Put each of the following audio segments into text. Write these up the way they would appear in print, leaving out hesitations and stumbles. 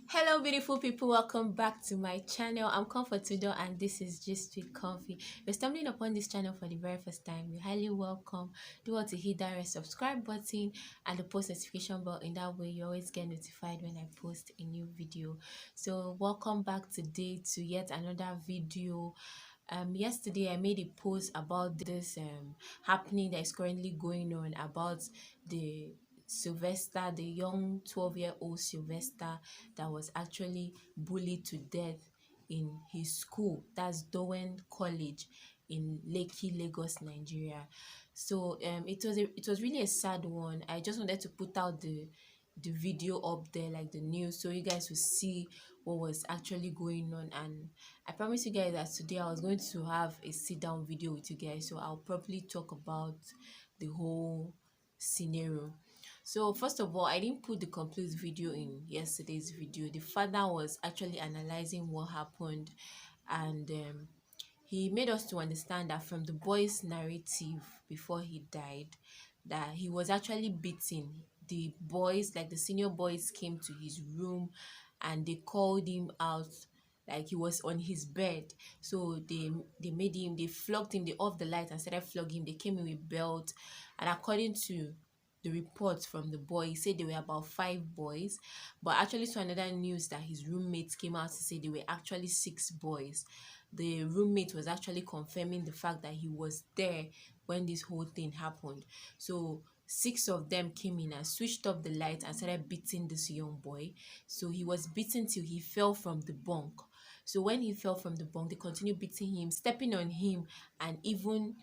Hello, beautiful people. Welcome back to my channel. I'm Comfortable, and this is Just with Comfy. If you're stumbling upon this channel for the very first time, you're highly welcome. Do want to hit that red subscribe button and the post notification bell. In that way, you always get notified when I post a new video. So, welcome back today to yet another video. Yesterday I made a post about this happening that is currently going on about the Sylvester, the young 12-year-old Sylvester that was actually bullied to death in his school. That's Dowen College in Lekki, Lagos, Nigeria. So it was really a sad one. I just wanted to put out the video up there, like the news, so you guys will see what was actually going on. And I promise you guys that today I was going to have a sit down video with you guys, so I'll probably talk about the whole scenario. So first of all, I didn't put the complete video in yesterday's video. The father was actually analyzing what happened, and he made us to understand that from the boy's narrative before he died, that he was actually beaten. The boys, like the senior boys, came to his room and they called him out, like he was on his bed. So they flogged him, they off the light and started flogging him. They came in with belt, and according to the reports from the boy, he said there were about 5 boys, but actually saw another news that his roommates came out to say there were actually 6 boys. The roommate was actually confirming the fact that he was there when this whole thing happened. So 6 of them came in and switched off the light and started beating this young boy. So he was beaten till he fell from the bunk. So when he fell from the bunk, they continued beating him, stepping on him, and even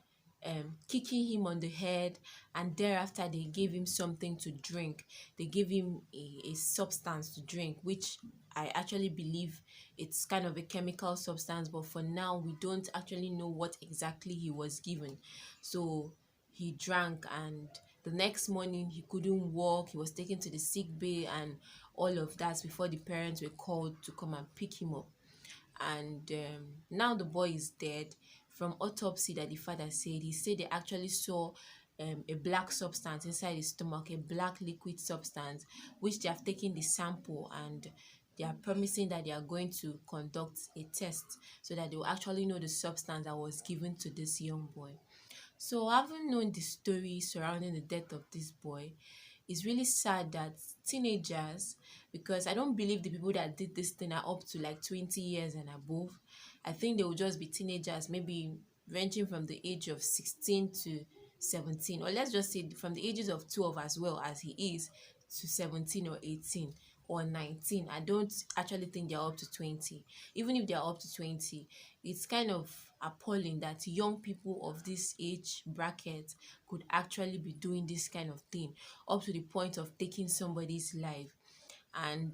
kicking him on the head. And thereafter they gave him something to drink. They gave him a substance to drink, which I actually believe it's kind of a chemical substance, but for now we don't actually know what exactly he was given. So he drank, and the next morning he couldn't walk. He was taken to the sick bay and all of that before the parents were called to come and pick him up. And now the boy is dead. From autopsy that the father said, he said they actually saw a black substance inside his stomach, a black liquid substance, which they have taken the sample, and they are promising that they are going to conduct a test so that they will actually know the substance that was given to this young boy. So, having known the story surrounding the death of this boy, it's really sad that teenagers, because I don't believe the people that did this thing are up to like 20 years and above. I think they will just be teenagers, maybe ranging from the age of 16 to 17, or let's just say from the ages of 12 as well as he is to 17 or 18 or 19. I don't actually think they're up to 20. Even if they're up to 20, it's kind of appalling that young people of this age bracket could actually be doing this kind of thing up to the point of taking somebody's life. And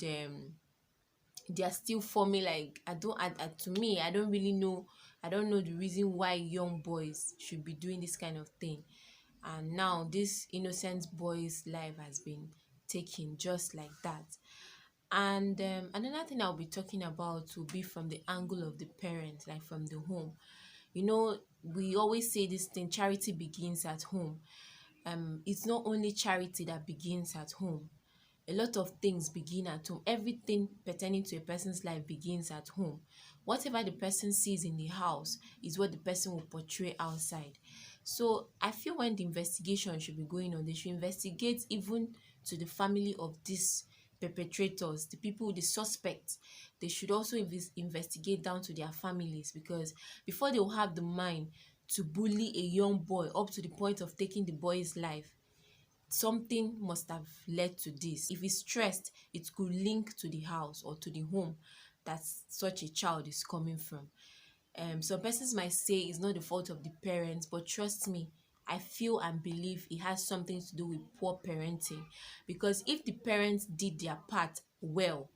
they are still forming, like, to me, I don't really know. I don't know the reason why young boys should be doing this kind of thing. And now this innocent boy's life has been taken just like that. And another thing I'll be talking about will be from the angle of the parents, like from the home. You know, we always say this thing: charity begins at home. It's not only charity that begins at home. A lot of things begin at home. Everything pertaining to a person's life begins at home. Whatever the person sees in the house is what the person will portray outside. So I feel when the investigation should be going on, they should investigate even to the family of these perpetrators, the people, the suspects. They should also investigate down to their families, because before they will have the mind to bully a young boy up to the point of taking the boy's life, something must have led to this. If he's stressed, it could link to the house or to the home that such a child is coming from. Some persons might say it's not the fault of the parents, but trust me, I feel and believe it has something to do with poor parenting. Because if the parents did their part well,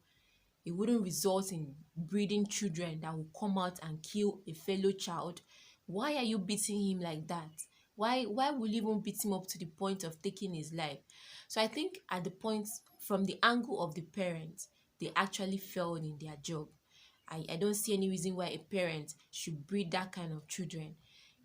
it wouldn't result in breeding children that will come out and kill a fellow child. Why are you beating him like that? Why will you even beat him up to the point of taking his life? So I think at the point, from the angle of the parents, they actually failed in their job. I don't see any reason why a parent should breed that kind of children.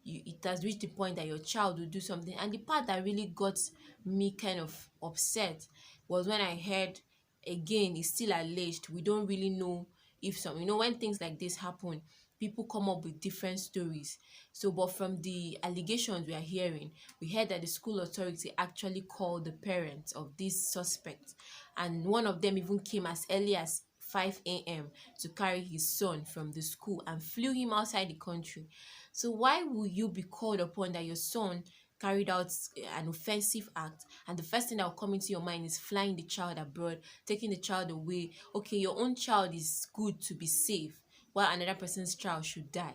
It has reached the point that your child will do something. And the part that really got me kind of upset was when I heard again, it's still alleged. We don't really know if some, when things like this happen, people come up with different stories. So, but from the allegations we are hearing, we heard that the school authority actually called the parents of these suspects, and one of them even came as early as 5 a.m. to carry his son from the school and flew him outside the country. So why will you be called upon that your son carried out an offensive act, and the first thing that will come into your mind is flying the child abroad, taking the child away? Okay, your own child is good to be safe, while another person's child should die.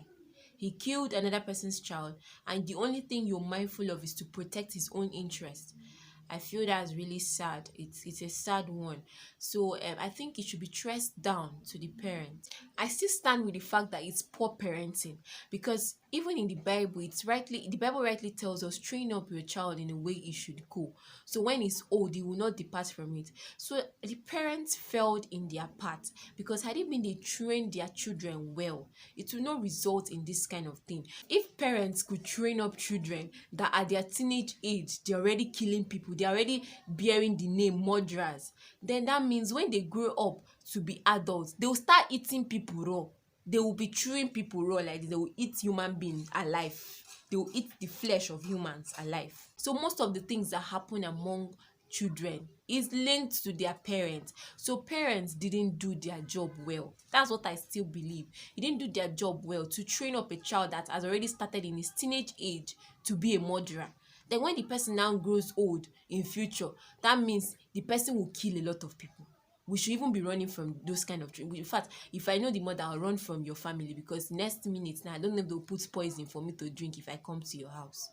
He killed another person's child, and the only thing you're mindful of is to protect his own interest. I feel that's really sad. It's a sad one. So I think it should be traced down to the parents. I still stand with the fact that it's poor parenting, because even in the Bible, the Bible rightly tells us, train up your child in the way it should go. So when it's old, he will not depart from it. So the parents failed in their part, because had it been they trained their children well, it will not result in this kind of thing. If parents could train up children that at their teenage age they're already killing people, they're already bearing the name murderers, then that means when they grow up to be adults, they will start eating people raw. They will be chewing people raw like this. They will eat human beings alive. They will eat the flesh of humans alive. So most of the things that happen among children is linked to their parents. So parents didn't do their job well. That's what I still believe. They didn't do their job well to train up a child that has already started in his teenage age to be a murderer. Then when the person now grows old in future, that means the person will kill a lot of people. We should even be running from those kind of things. In fact, if I know the mother, I'll run from your family, because next minute now I don't know if they'll put poison for me to drink if I come to your house.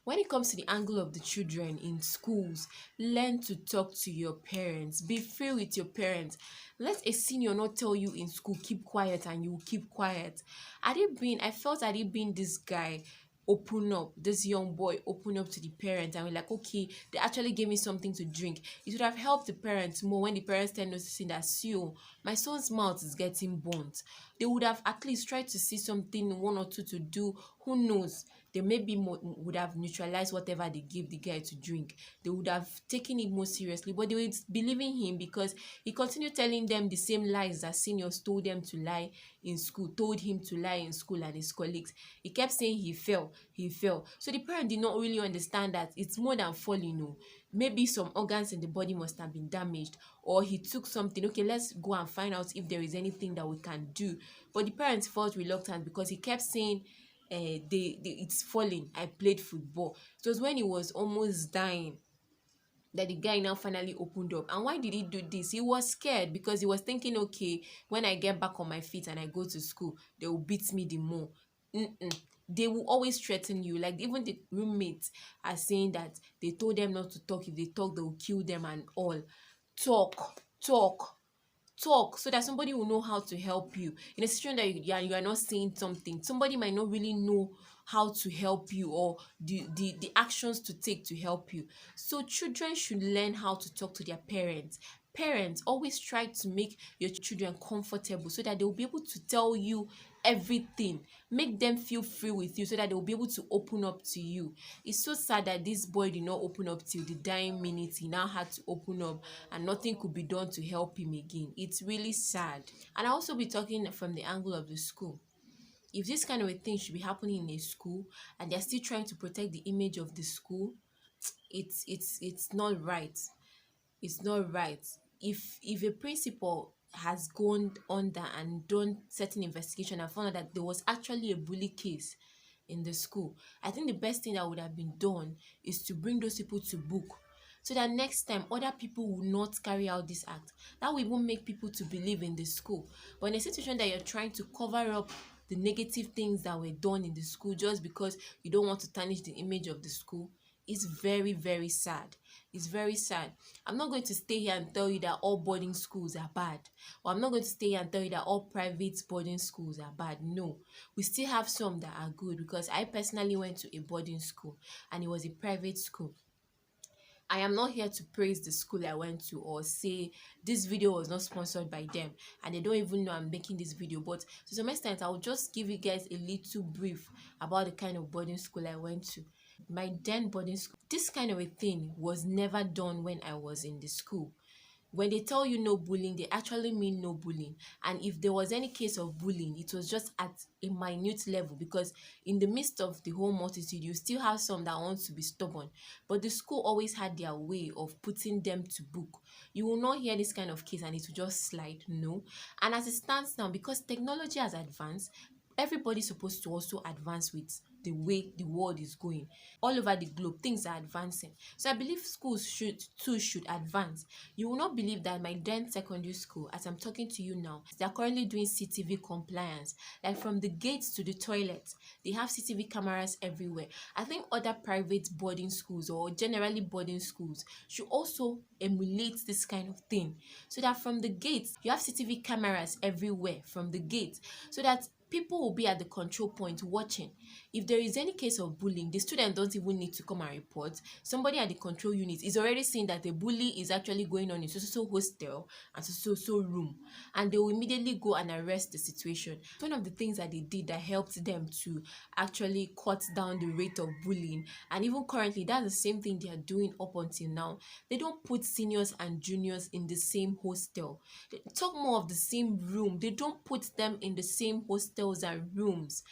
When it comes to the angle of the children in schools, learn to talk to your parents. Be free with your parents. Let a senior not tell you in school, keep quiet, and you will keep quiet. I felt had it been this guy open up, this young boy open up to the parents, and we're like, okay, they actually gave me something to drink. It would have helped the parents more when the parents start noticing that, see, oh, my son's mouth is getting burnt. They would have at least tried to see something, one or two to do. Who knows? They maybe would have neutralized whatever they give the guy to drink. They would have taken it more seriously, but they were believing him because he continued telling them the same lies that seniors told them to lie in school, told him to lie in school and his colleagues. He kept saying he fell, he fell. So the parent did not really understand that it's more than falling. No, maybe some organs in the body must have been damaged, or he took something. Okay, let's go and find out if there is anything that we can do. But the parents felt reluctant because he kept saying, it's falling. I played football. So it was when he was almost dying that the guy now finally opened up. And why did he do this? He was scared because he was thinking, okay, when I get back on my feet and I go to school, they will beat me the more. Mm-mm. They will always threaten you. Like even the roommates are saying that they told them not to talk. If they talk, they will kill them and all. Talk, talk, talk, so that somebody will know how to help you in a situation that you are not saying something. Somebody might not really know how to help you, or the actions to take to help you. So children should learn how to talk to their parents. Parents, always try to make your children comfortable so that they will be able to tell you everything. Make them feel free with you so that they will be able to open up to you. It's so sad that this boy did not open up till the dying minute. He now had to open up and nothing could be done to help him again. It's really sad. And I also be talking from the angle of the school. If this kind of a thing should be happening in a school and they're still trying to protect the image of the school, it's not right. It's not right. If a principal has gone under and done certain investigation and found out that there was actually a bully case in the school, I think the best thing that would have been done is to bring those people to book, so that next time other people will not carry out this act. That will even make people to believe in the school. But in a situation that you're trying to cover up the negative things that were done in the school just because you don't want to tarnish the image of the school, it's very, very sad. It's very sad. I'm not going to stay here and tell you that all boarding schools are bad, or I'm not going to stay here and tell you that all private boarding schools are bad. No, we still have some that are good, because I personally went to a boarding school and it was a private school. I am not here to praise the school I went to or say this video was not sponsored by them and they don't even know I'm making this video. But to some extent, I'll just give you guys a little brief about the kind of boarding school I went to. My then boarding school, this kind of a thing was never done when I was in the school. When they tell you no bullying, they actually mean no bullying. And if there was any case of bullying, it was just at a minute level, because in the midst of the whole multitude, you still have some that want to be stubborn. But the school always had their way of putting them to book. You will not hear this kind of case and it will just slide. No. And as it stands now, because technology has advanced, everybody's supposed to also advance with the way the world is going. All over the globe, things are advancing. So I believe schools should advance. You will not believe that my then secondary school, as I'm talking to you now, they are currently doing CTV compliance. Like from the gates to the toilets, they have CTV cameras everywhere. I think other private boarding schools, or generally boarding schools, should also emulate this kind of thing, so that from the gates you have CCTV cameras everywhere from the gate, so that people will be at the control point watching. If there is any case of bullying, the student don't even need to come and report. Somebody at the control unit is already seeing that a bully is actually going on in so hostel and so room, and they will immediately go and arrest the situation. One of the things that they did that helped them to actually cut down the rate of bullying, and even currently that's the same thing they are doing up until now. They don't put seniors and juniors in the same hostel. They talk more of the same room. They don't put them in the same hostels and rooms.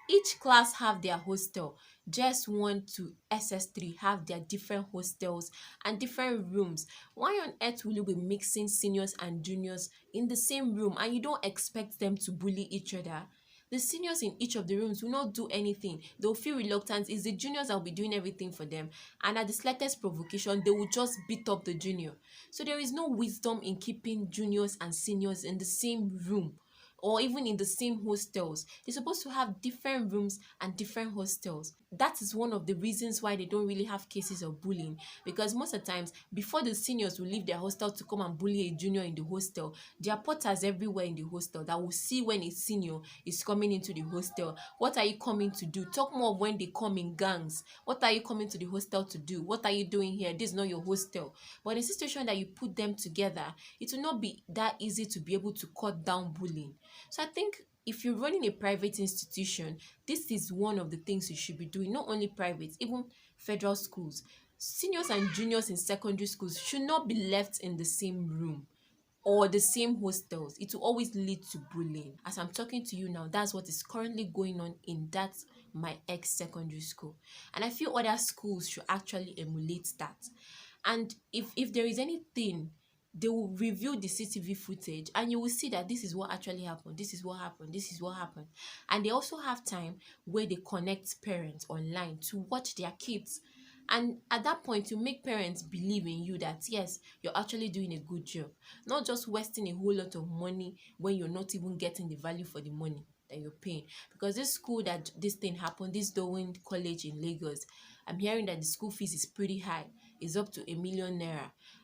Each class have their hostel. Just 1 to SS3 have their different hostels and different rooms. Why on earth will you be mixing seniors and juniors in the same room and you don't expect them to bully each other? The seniors in each of the rooms will not do anything. They'll feel reluctant. It's the juniors that will be doing everything for them. And at the slightest provocation, they will just beat up the junior. So there is no wisdom in keeping juniors and seniors in the same room, or even in the same hostels. They're supposed to have different rooms and different hostels. That is one of the reasons why they don't really have cases of bullying, because most of the times, before the seniors will leave their hostel to come and bully a junior in the hostel, there are porters everywhere in the hostel that will see when a senior is coming into the hostel. What are you coming to do? Talk more of when they come in gangs. What are you coming to the hostel to do? What are you doing here? This is not your hostel. But in a situation that you put them together, it will not be that easy to be able to cut down bullying. So I think if you're running a private institution, this is one of the things you should be doing. Not only private, even federal schools. Seniors and juniors in secondary schools should not be left in the same room or the same hostels. It will always lead to bullying. As I'm talking to you now, that's what is currently going on in that my ex secondary school. And I feel other schools should actually emulate that. And if there is anything, they will review the CCTV footage and you will see that this is what actually happened, this is what happened, this is what happened. And they also have time where they connect parents online to watch their kids. And at that point, you make parents believe in you that yes, you're actually doing a good job, not just wasting a whole lot of money when you're not even getting the value for the money that you're paying. Because this school that this thing happened, this Dowen College in Lagos, I'm hearing that the school fees is pretty high. It's up to ₦1 million.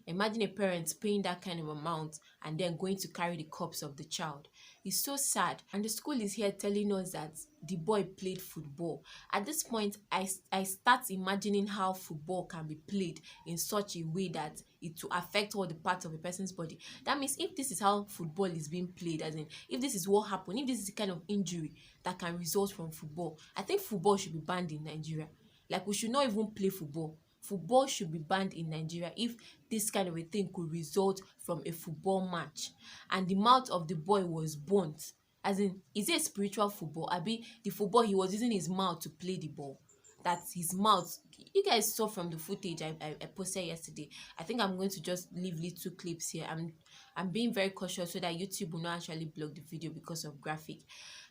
Imagine a parent paying that kind of amount and then going to carry the corpse of the child. It's so sad. And the school is here telling us that the boy played football. At this point, I start imagining how football can be played in such a way that it will affect all the parts of a person's body. That means if this is how football is being played, as in if this is what happened, if this is the kind of injury that can result from football, I think football should be banned in Nigeria. Like, we should not even play football. Football should be banned in Nigeria if this kind of a thing could result from a football match and the mouth of the boy was burnt. As in, is it a spiritual football? Abi, the football, he was using his mouth to play the ball. That's his mouth. You guys saw from the footage I posted yesterday. I think I'm going to just leave little clips here. I'm being very cautious so that YouTube will not actually block the video because of graphic.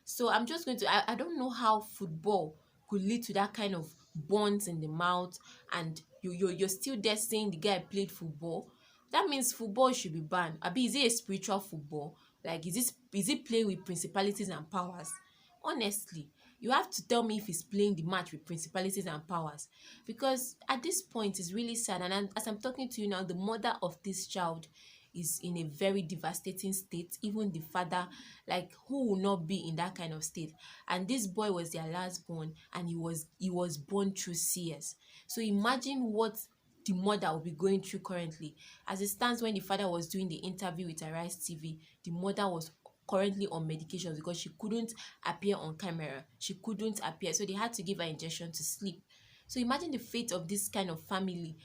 So I'm just going to, I don't know how football could lead to that kind of burns in the mouth, and you're still there saying the guy played football. That means football should be banned. Abi, is it a spiritual football? Like, is it playing with principalities and powers? Honestly, you have to tell me if he's playing the match with principalities and powers, because at this point it's really sad. And as I'm talking to you now, the mother of this child is in a very devastating state. Even the father, like, who will not be in that kind of state? And this boy was their last born, and he was born through CS. So imagine what the mother will be going through currently. As it stands, when the father was doing the interview with Arise TV, the mother was currently on medication because she couldn't appear on camera. She couldn't appear, so they had to give her injection to sleep. So imagine the fate of this kind of family,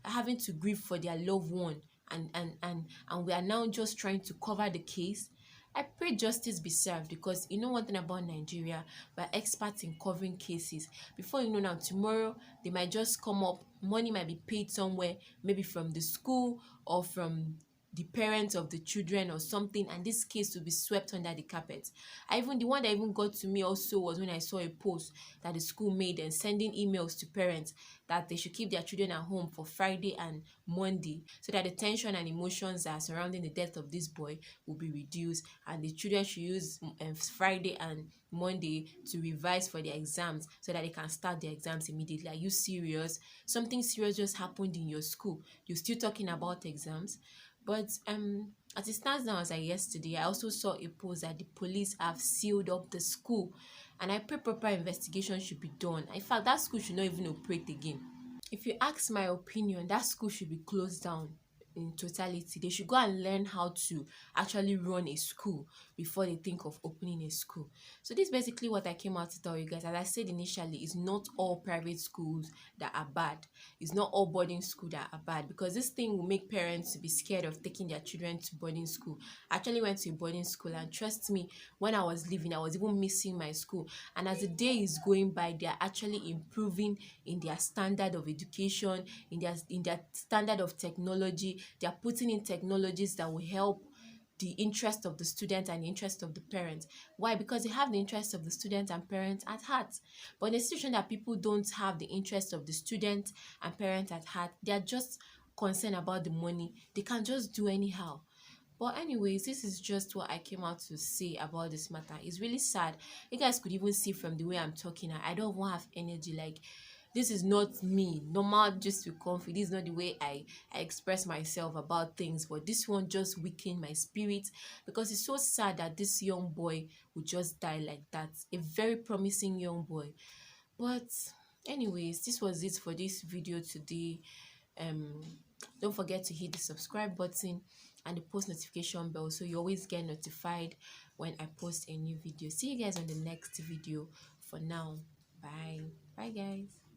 having to grieve for their loved one and we are now just trying to cover the case. I pray justice be served, because you know one thing about Nigeria, we're experts in covering cases. Before you know, now tomorrow they might just come up, money might be paid somewhere, maybe from the school or from the parents of the children or something, and this case will be swept under the carpet. The one that even got to me also was when I saw a post that the school made and sending emails to parents that they should keep their children at home for Friday and Monday, so that the tension and emotions that are surrounding the death of this boy will be reduced, and the children should use Friday and Monday to revise for their exams so that they can start their exams immediately. Are you serious? Something serious just happened in your school. You're still talking about exams? But as it stands now, as I yesterday, I also saw a post that the police have sealed up the school, and I pray proper investigation should be done. In fact, that school should not even operate again. If you ask my opinion, that school should be closed down in totality. They should go and learn how to actually run a school before they think of opening a school. So this is basically what I came out to tell you guys. As I said initially, it's not all private schools that are bad. It's not all boarding school that are bad, because this thing will make parents to be scared of taking their children to boarding school. I actually went to a boarding school, and trust me, when I was leaving, I was even missing my school. And as the day is going by, they are actually improving in their standard of education, in their standard of technology. They are putting in technologies that will help the interest of the student and the interest of the parents. Why? Because they have the interest of the student and parents at heart. But in a situation that people don't have the interest of the student and parents at heart, they are just concerned about the money. They can just do anyhow. But anyways, this is just what I came out to say about this matter. It's really sad. You guys could even see from the way I'm talking, I don't even have energy. Like, this is not me. Normal, just to comfy. This is not the way I express myself about things. But this one just weakened my spirit, because it's so sad that this young boy would just die like that. A very promising young boy. But anyways, this was it for this video today. um don't forget to hit the subscribe button and the post notification bell, so you always get notified when I post a new video. See you guys on the next video. For now, bye guys.